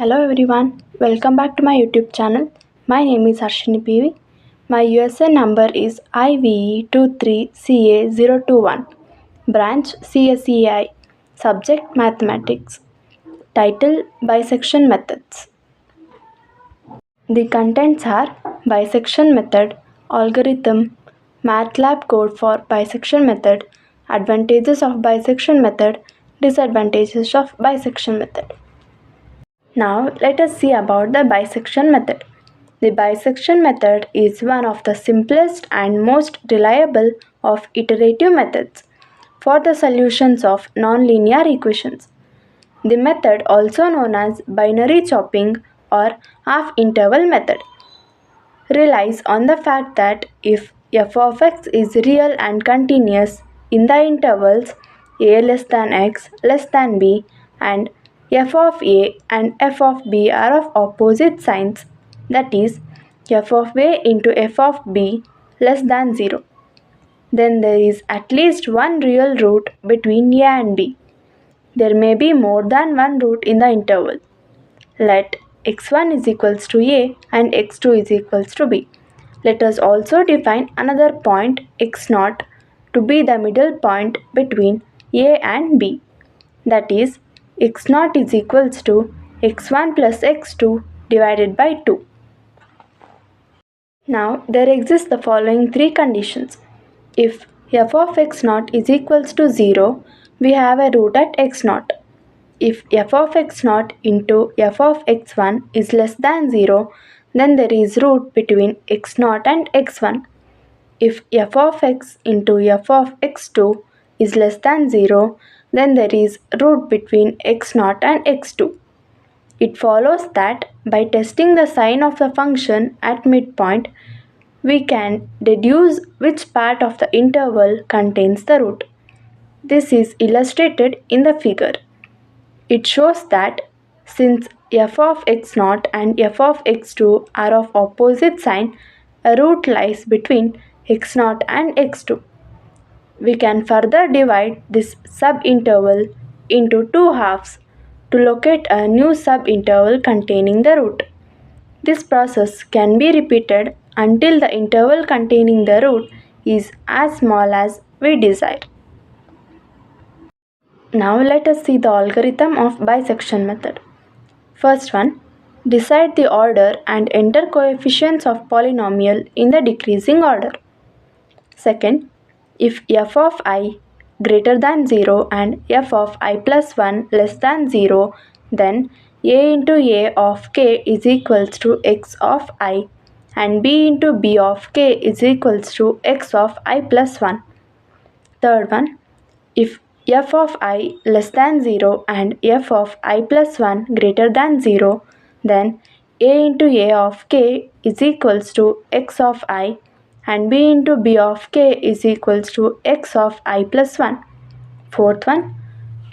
Hello everyone, welcome back to my YouTube channel. My name is Harshini.P.V. My USN number is IVE23CA021. Branch CSEI. Subject Mathematics. Title Bisection Methods. The contents are bisection method, algorithm, MATLAB code for bisection method, advantages of bisection method, disadvantages of bisection method. Now let us see about the bisection method. The bisection method is one of the simplest and most reliable of iterative methods for the solutions of nonlinear equations. The method, also known as binary chopping or half-interval method, relies on the fact that if f of x is real and continuous in the intervals a less than x less than b and f of a and f of b are of opposite signs, that is, f of a into f of b less than 0, then there is at least one real root between a and b. There may be more than one root in the interval. Let x1 is equals to a and x2 is equals to b. Let us also define another point x0 to be the middle point between a and b. That is, x0 is equals to x1 plus x2 divided by 2. Now there exist the following three conditions. If f of x0 is equals to 0, we have a root at x0. If f of x0 into f of x1 is less than 0, then there is root between x0 and x1. If f of x into f of x2 is less than 0, then there is root between x0 and x2. It follows that by testing the sign of the function at midpoint, we can deduce which part of the interval contains the root. This is illustrated in the figure. It shows that since f of x0 and f of x2 are of opposite sign, a root lies between x0 and x2. We can further divide this subinterval into two halves to locate a new subinterval containing the root. This process can be repeated until the interval containing the root is as small as we desire. Now let us see the algorithm of bisection method. First one, decide the order and enter coefficients of polynomial in the decreasing order. Second, if f of I greater than 0 and f of I plus 1 less than 0, then a into a of k is equals to x of I and b into b of k is equals to x of I plus 1. Third one, if f of I less than 0 and f of I plus 1 greater than 0, then a into a of k is equals to x of I and b into b of k is equals to x of I plus 1. Fourth one,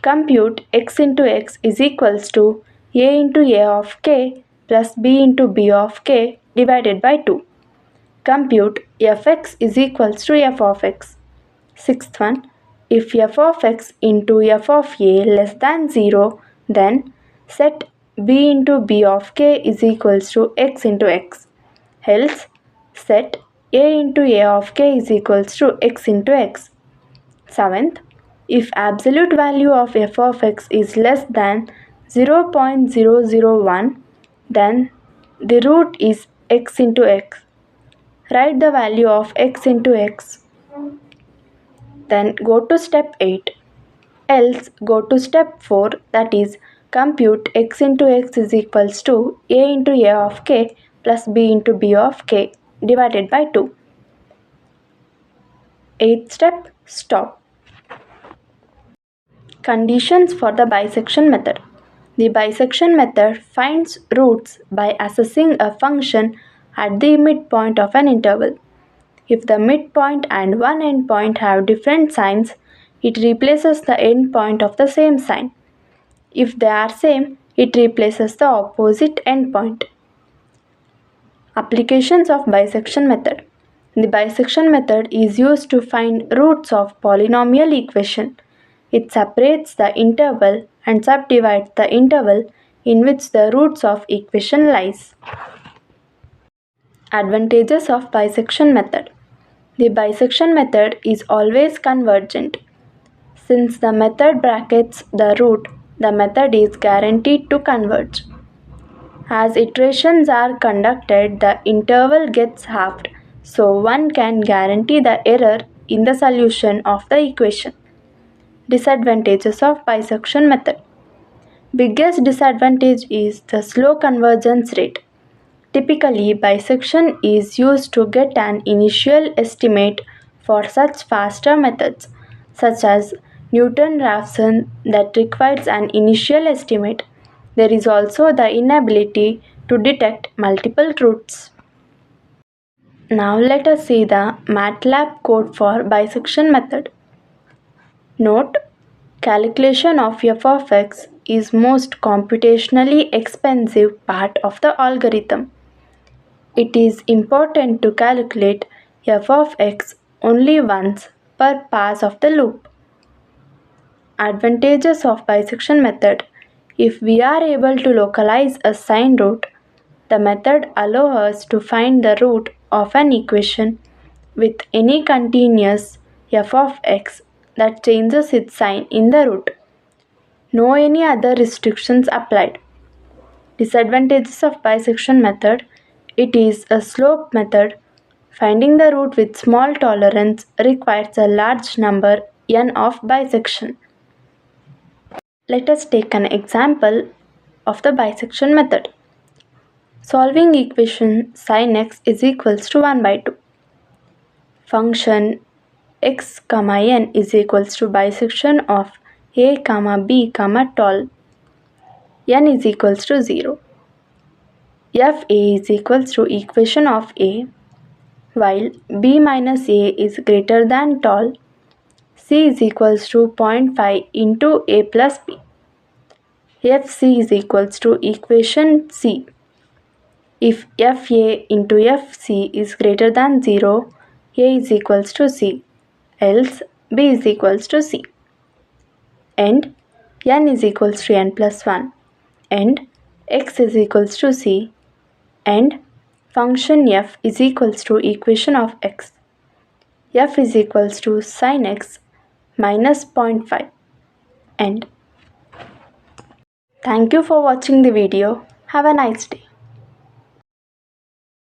compute x into x is equals to a into a of k plus b into b of k divided by 2. Compute fx is equals to f of x. Sixth one, if f of x into f of a less than 0, then set b into b of k is equals to x into x. Else, set a into a of k is equals to x into x. Seventh, if absolute value of f of x is less than 0.001, then the root is x into x. Write the value of x into x. Then go to step 8. Else go to step 4, that is, compute x into x is equals to a into a of k plus b into b of k divided by 2. Eighth step, stop. Conditions for the bisection method. The bisection method finds roots by assessing a function at the midpoint of an interval. If the midpoint and one endpoint have different signs, it replaces the endpoint of the same sign. If they are same, it replaces the opposite endpoint. Applications of bisection method. The bisection method is used to find roots of polynomial equation. It separates the interval and subdivides the interval in which the roots of equation lies. Advantages of bisection method. The bisection method is always convergent. Since the method brackets the root, the method is guaranteed to converge. As iterations are conducted, the interval gets halved, so one can guarantee the error in the solution of the equation. Disadvantages of bisection method. Biggest disadvantage is the slow convergence rate. Typically, bisection is used to get an initial estimate for such faster methods, such as Newton-Raphson, that requires an initial estimate. There is also the inability to detect multiple roots. Now let us see the MATLAB code for bisection method. Note: calculation of f of x is most computationally expensive part of the algorithm. It is important to calculate f of x only once per pass of the loop. Advantages of bisection method. If we are able to localize a sign root, the method allows us to find the root of an equation with any continuous f of x that changes its sign in the root. No any other restrictions applied. Disadvantages of bisection method. It is a slope method. Finding the root with small tolerance requires a large number n of bisection. Let us take an example of the bisection method. Solving equation sin x is equals to 1 by 2. Function x, n is equals to bisection of a, b, tall. N is equals to 0. F a is equals to equation of a, while b minus a is greater than tall. C is equals to 0.5 into a plus b. Fc is equals to equation C. If Fa into Fc is greater than 0, A is equals to C, else B is equals to C. And n is equals to n plus 1, and x is equals to C, and function f is equals to equation of x. F is equals to sin x minus 0.5. And thank you for watching the video. Have a nice day.